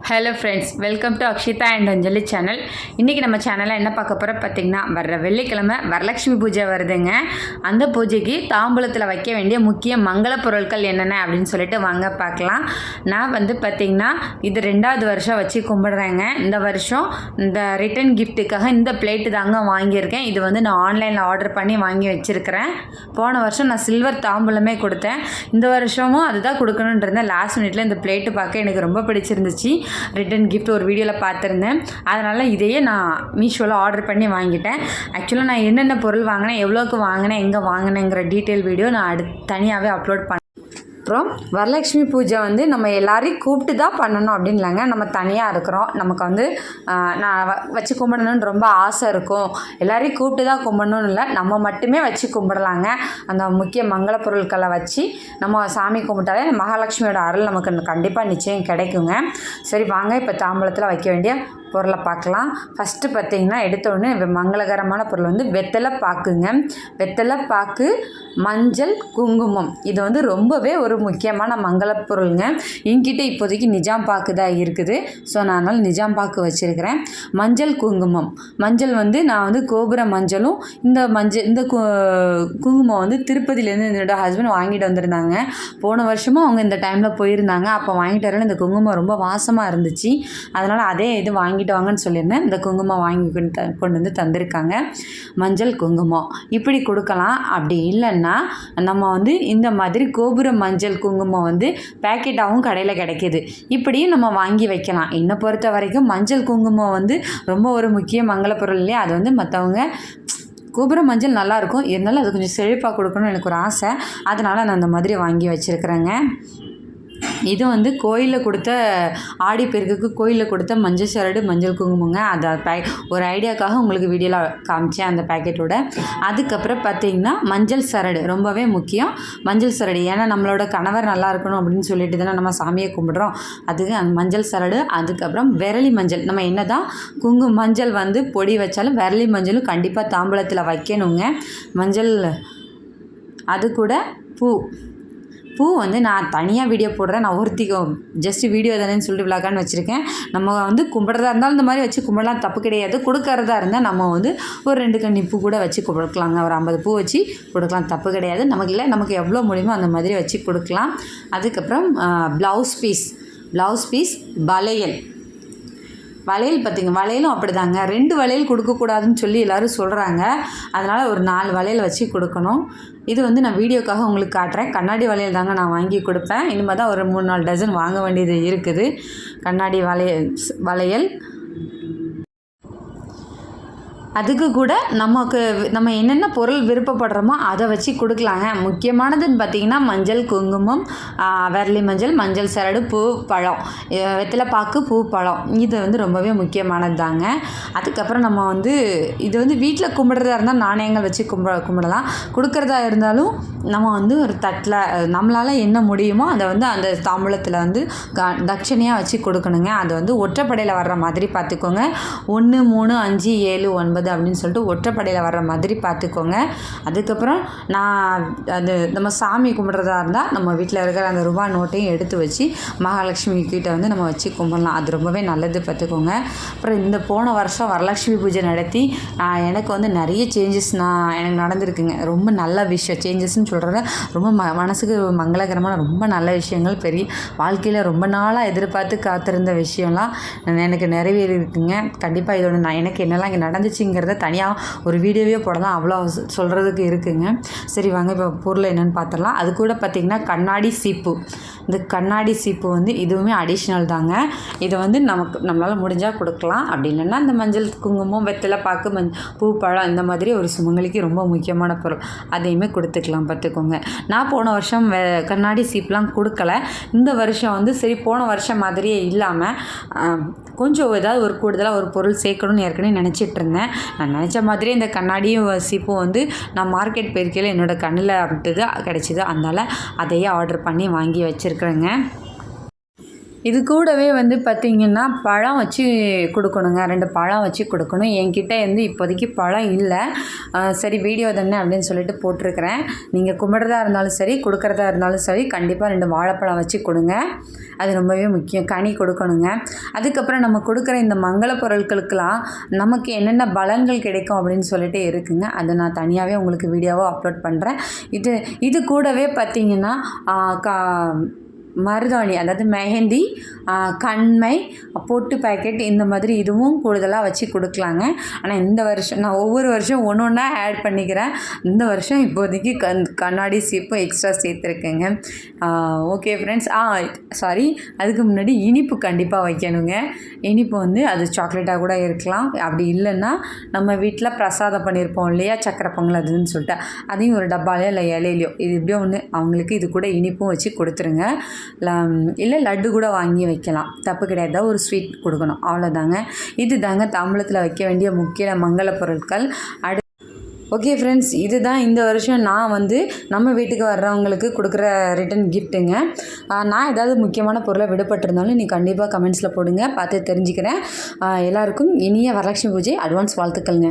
Hello friends, welcome to Akshita and Anjali channel. இன்றைக்கி நம்ம சேனலில் என்ன பார்க்க போகிறோம் பார்த்திங்கன்னா, வர்ற வெள்ளிக்கிழமை வரலட்சுமி பூஜை வருதுங்க. அந்த பூஜைக்கு தாம்பூலத்தில் வைக்க வேண்டிய முக்கிய மங்கள பொருட்கள் என்னென்ன அப்படின்னு சொல்லிட்டு வாங்க பார்க்கலாம். நான் பார்த்திங்கன்னா இது 2வது வருஷம் வச்சு கும்பிடுறேங்க. இந்த வருஷம் இந்த ரிட்டன் கிஃப்ட்டுக்காக இந்த பிளேட்டு தாங்க வாங்கியிருக்கேன். இது நான் ஆன்லைனில் ஆர்டர் பண்ணி வாங்கி வச்சுருக்கிறேன். போன வருஷம் நான் சில்வர் தாம்பூலமே கொடுத்தேன். இந்த வருஷமும் அதுதான் கொடுக்கணுன்னு இருந்தேன். லாஸ்ட் மினிட்ல இந்த பிளேட்டு பார்க்க எனக்கு ரொம்ப பிடிச்சிருந்துச்சு. ரிட்டன் கிஃப்ட் ஒரு வீடியோவில் பார்த்துருந்தேன். அதனால் இதையே நான் மீஷோவில் ஆர்டர் பண்ணி வாங்கிட்டேன். ஆக்சுவலாக நான் என்னென்ன பொருள் வாங்கினேன், எவ்வளோக்கு வாங்கினேன், எங்கே வாங்கினேங்கிற டீட்டெயில் வீடியோ நான் தனியாகவே அப்லோட் பண்ணேன். அப்புறம் வரலட்சுமி பூஜை நம்ம எல்லாரையும் கூப்பிட்டு தான் பண்ணணும் அப்படின்னு இல்லைங்க. நம்ம தனியாக இருக்கிறோம், நமக்கு நான் வச்சு கும்பிடணுன்னு ரொம்ப ஆசை இருக்கும். எல்லாரையும் கூப்பிட்டு தான் கும்பிடணும்னு இல்லை, நம்ம மட்டுமே வச்சு கும்பிடலாங்க. அந்த முக்கிய மங்கள பொருட்களை வச்சு நம்ம சாமி கும்பிட்டாலே மகாலட்சுமியோட அருள் நமக்கு கண்டிப்பாக நிச்சயம் கிடைக்குங்க. சரி வாங்க, இப்போ தாம்பூலத்தில் வைக்க வேண்டிய பொருளை பார்க்கலாம். ஃபஸ்ட்டு பார்த்திங்கன்னா எடுத்தோடனே மங்களகரமான பொருள் வெத்தலை பாக்குங்க. வெத்தலை பாக்கு, மஞ்சள், குங்குமம். இது ரொம்பவே ஒரு முக்கியமான மங்கள பொருளுங்க. என்கிட்ட இப்போதைக்கு நிஜாம் பாக்கு தான் இருக்குது. ஸோ நான் அதனால் நிஜாம் பாக்கு வச்சுருக்கிறேன். மஞ்சள், குங்குமம். மஞ்சள் நான் கோபுர மஞ்சளும் இந்த குங்குமம் திருப்பதியிலேருந்து என்னோடய ஹஸ்பண்ட் வாங்கிட்டு வந்திருந்தாங்க. போன வருஷமும் அவங்க இந்த டைமில் போயிருந்தாங்க. அப்போ வாங்கிட்டு வரல, இந்த குங்குமம் ரொம்ப வாசமாக இருந்துச்சு. அதனால் அதே இது வாங்கிட்டு வாங்கன்னு சொல்லியிருந்தேன். இந்த குங்குமம் வாங்கி கொண்டு தந்திருக்காங்க. மஞ்சள், குங்குமம் இப்படி கொடுக்கலாம். அப்படி இல்லைன்னா நம்ம இந்த மாதிரி கோபுர மஞ்சள் குங்குமம் பேக்கெட்டாகவும் கடையில் கிடைக்கிது. இப்படியும் நம்ம வாங்கி வைக்கலாம். என்னை பொறுத்த வரைக்கும் மஞ்சள் குங்குமம் ரொம்ப ஒரு முக்கிய மங்கள பொருள் இல்லையா. அது மற்றவங்க கோபுர மஞ்சள் நல்லாயிருக்கும், இருந்தாலும் அது கொஞ்சம் செழிப்பாக கொடுக்கணும்னு எனக்கு ஒரு ஆசை. அதனால் நான் அந்த மாதிரி வாங்கி வச்சுருக்கிறேங்க. இது கோயிலில் கொடுத்த ஆடிப்பெருக்குக்கு கோயிலில் கொடுத்த மஞ்சள் சரடு, மஞ்சள் குங்குமங்க. அதை ஒரு ஐடியாக்காக உங்களுக்கு வீடியோவில் காமிச்சேன் அந்த பேக்கெட்டோட. அதுக்கப்புறம் பார்த்திங்கன்னா மஞ்சள் சரடு ரொம்பவே முக்கியம். மஞ்சள் சரடு ஏன்னா நம்மளோட கணவர் நல்லா இருக்கணும் அப்படின்னு சொல்லிட்டு தானே நம்ம சாமியை கும்பிடுறோம். அதுக்கு அந்த மஞ்சள் சரடு. அதுக்கப்புறம் விரலி மஞ்சள். நம்ம என்ன தான் மஞ்சள் பொடி வச்சாலும் விரலி மஞ்சளும் கண்டிப்பாக தாம்பூலத்தில் வைக்கணுங்க. மஞ்சள். அது கூட பூ நான் தனியாக வீடியோ போடுறேன். நான் ஒருத்திக்கும் ஜஸ்ட் வீடியோ தானேன்னு சொல்லிட்டு விளாக்கான்னு வச்சுருக்கேன். நம்ம கும்பிட்றதா இருந்தாலும் இந்த மாதிரி வச்சு கும்பிடலாம், தப்பு கிடையாது. கொடுக்கறதா இருந்தால் நம்ம ஒரு 2 கன்னி பூ கூட வச்சு கொடுக்கலாங்க. ஒரு 50 பூ வச்சு கொடுக்கலாம், தப்பு கிடையாது. நமக்கு எவ்வளோ முடியுமோ அந்த மாதிரி வச்சு கொடுக்கலாம். அதுக்கப்புறம் ப்ளவுஸ் பீஸ், வளையல் பார்த்திங்க. வளையலும் அப்படி தாங்க. 2 வளையல் கொடுக்கக்கூடாதுன்னு சொல்லி எல்லோரும் சொல்கிறாங்க. அதனால் ஒரு 4 வளையல் வச்சு கொடுக்கணும். இது நான் வீடியோக்காக உங்களுக்கு காட்டுறேன். கண்ணாடி வளையல் தாங்க நான் வாங்கி கொடுப்பேன். இனிமேல் தான் ஒரு 3-4 டசன் வாங்க வேண்டியது இருக்குது. கண்ணாடி வளையல். அதுக்கு கூட நம்ம என்னென்ன பொருள் விருப்பப்படுறோமோ அதை வச்சு கொடுக்கலாங்க. முக்கியமானதுன்னு பார்த்திங்கன்னா மஞ்சள், குங்குமம், விரலி மஞ்சள், மஞ்சள் சரடு, பூ, பழம், வெத்தலை பாக்கு, பூ, பழம். இது ரொம்பவே முக்கியமானது தாங்க. அதுக்கப்புறம் நம்ம இது வீட்டில் கும்பிட்றதா இருந்தால் நாணயங்கள் வச்சு கும்பிடலாம். கொடுக்குறதா இருந்தாலும் நம்ம ஒரு தட்டில் நம்மளால் என்ன முடியுமோ அதை அந்த தாம்பூலத்தில் தட்சணையாக வச்சு கொடுக்கணுங்க. அது ஒற்றைப்படையில் வர்ற மாதிரி பார்த்துக்கோங்க. 1, 3, 5, 7, 9 அப்படின்னு சொல்லிட்டு ஒற்றைப்படையில் வர்ற மாதிரி பார்த்துக்கோங்க. அதுக்கப்புறம் நம்ம சாமி கும்பிட்றதா இருந்தால் நம்ம வீட்டில் இருக்கிற அந்த ரூபாய் நோட்டையும் எடுத்து வச்சு மகாலட்சுமி கிட்ட நம்ம வச்சு கும்பிடலாம். அது ரொம்பவே நல்லது, பார்த்துக்கோங்க. அப்புறம் இந்த போன வருஷம் வரலட்சுமி பூஜை நடத்தி எனக்கு நிறைய சேஞ்சஸ் எனக்கு நடந்திருக்குங்க. ரொம்ப நல்ல விஷயம். சேஞ்சஸ்ன்னு சொல்கிறத ரொம்ப மனசுக்கு மங்களகரமான ரொம்ப நல்ல விஷயங்கள், பெரிய வாழ்க்கையில் ரொம்ப நாளாக எதிர்பார்த்து காத்திருந்த விஷயம்லாம் எனக்கு நிறைவேறியிருக்குங்க. கண்டிப்பாக இதோட எனக்கு என்னெல்லாம் இங்கே நடந்துச்சுங்கிறத தனியாக ஒரு வீடியோவே போடலாம், அவ்வளோ சொல்கிறதுக்கு இருக்குங்க. சரி வாங்க, இப்போ பொருள் என்னென்னு பார்த்துடலாம். அது கூட பார்த்திங்கன்னா கண்ணாடி சீப்பு. இந்த கண்ணாடி சீப்பு இதுவுமே அடிஷ்னல் தாங்க. இது நம்மளால் முடிஞ்சால் கொடுக்கலாம். அப்படி இல்லைன்னா இந்த மஞ்சள், குங்குமம், வெத்தலை பாக்கு, பூ, பழம் இந்த மாதிரி ஒரு சுமங்கலிக்கு ரொம்ப முக்கியமான பொருள், அதையுமே கொடுத்துக்கலாம், பார்த்துக்கோங்க. நான் போன வருஷம் கண்ணாடி சீப்லாம் கொடுக்கல. இந்த வருஷம் சரி போன வருஷம் மாதிரியே இல்லாமல் கொஞ்சம் ஏதாவது ஒரு கூடுதலாக ஒரு பொருள் சேர்க்கணும்னு ஏற்கனவே நினச்சிட்டு இருந்தேன். நான் நினச்ச மாதிரியே இந்த கண்ணாடியும் சீப்பும் நான் மார்க்கெட் போயிருக்கையில் என்னோடய கண்ணில் அப்படிது கிடச்சிது. அதனால் அதையே ஆர்டர் பண்ணி வாங்கி வச்சுருக்கிறேங்க. இது கூடவே வந்து பார்த்திங்கன்னா பழம் வச்சு கொடுக்கணுங்க. 2 பழம் வச்சு கொடுக்கணும். என்கிட்ட வந்து இப்போதைக்கு பழம் இல்லை. சரி வீடியோ தானே அப்படின்னு சொல்லிட்டு போட்டிருக்கிறேன். நீங்கள் கும்பிட்றதா இருந்தாலும் சரி, கொடுக்குறதா இருந்தாலும் சரி, கண்டிப்பாக 2 வாழைப்பழம் வச்சு கொடுங்க. அது ரொம்பவே முக்கியம். கனி கொடுக்கணுங்க. அதுக்கப்புறம் நம்ம கொடுக்குற இந்த மங்கள பொருட்களுக்கெல்லாம் நமக்கு என்னென்ன பலன்கள் கிடைக்கும் அப்படின்னு சொல்லிட்டு இருக்குங்க. அதை நான் தனியாகவே உங்களுக்கு வீடியோவாக அப்லோட் பண்ணுறேன். இது கூடவே பார்த்திங்கன்னா மருதாணி, அதாவது மெஹந்தி, கண்மை, பொட்டு பேக்கெட் இந்த மாதிரி இதுவும் கூடுதலாக வச்சு கொடுக்கலாங்க. ஆனால் இந்த வருஷம் நான் ஒவ்வொரு வருஷம் ஒன்று ஒன்றா ஆட் பண்ணிக்கிறேன். இந்த வருஷம் இப்போதைக்கு கண்ணாடி சீப்பும் எக்ஸ்ட்ரா சேர்த்துருக்கேங்க. Okay friends. சாரி, அதுக்கு முன்னாடி இனிப்பு கண்டிப்பாக வைக்கணுங்க. இனிப்பு வந்து அது சாக்லேட்டாக கூட இருக்கலாம். அப்படி இல்லைன்னா நம்ம வீட்டில் பிரசாதம் பண்ணியிருப்போம் இல்லையா, சக்கரை பொங்கல் அதுன்னு சொல்லிட்டு, அதையும் ஒரு டப்பாலையோ இல்லை இலையிலையோ இது இப்படியோ ஒன்று அவங்களுக்கு இது கூட இனிப்பும் வச்சு கொடுத்துருங்க. இல்லை லட்டு கூட வாங்கி வைக்கலாம், தப்பு கிடையாது. ஒரு ஸ்வீட் கொடுக்கணும், அவ்வளோதாங்க. இது தாங்க தாம்பூலத்தில் வைக்க வேண்டிய முக்கிய மங்கள பொருட்கள். ஓகே ஃப்ரெண்ட்ஸ், இதுதான் இந்த வருஷம் நான் வந்து நம்ம வீட்டுக்கு வர்றவங்களுக்கு கொடுக்குற ரிட்டன் கிஃப்ட்டுங்க. நான் ஏதாவது முக்கியமான பொருளை விடுபட்டிருந்தாலும் நீ கண்டிப்பாக கமெண்ட்ஸில் போடுங்க, பார்த்து தெரிஞ்சுக்கிறேன். எல்லாருக்கும் இனிய வரலட்சுமி பூஜை அட்வான்ஸ் வாழ்த்துக்கள்ங்க.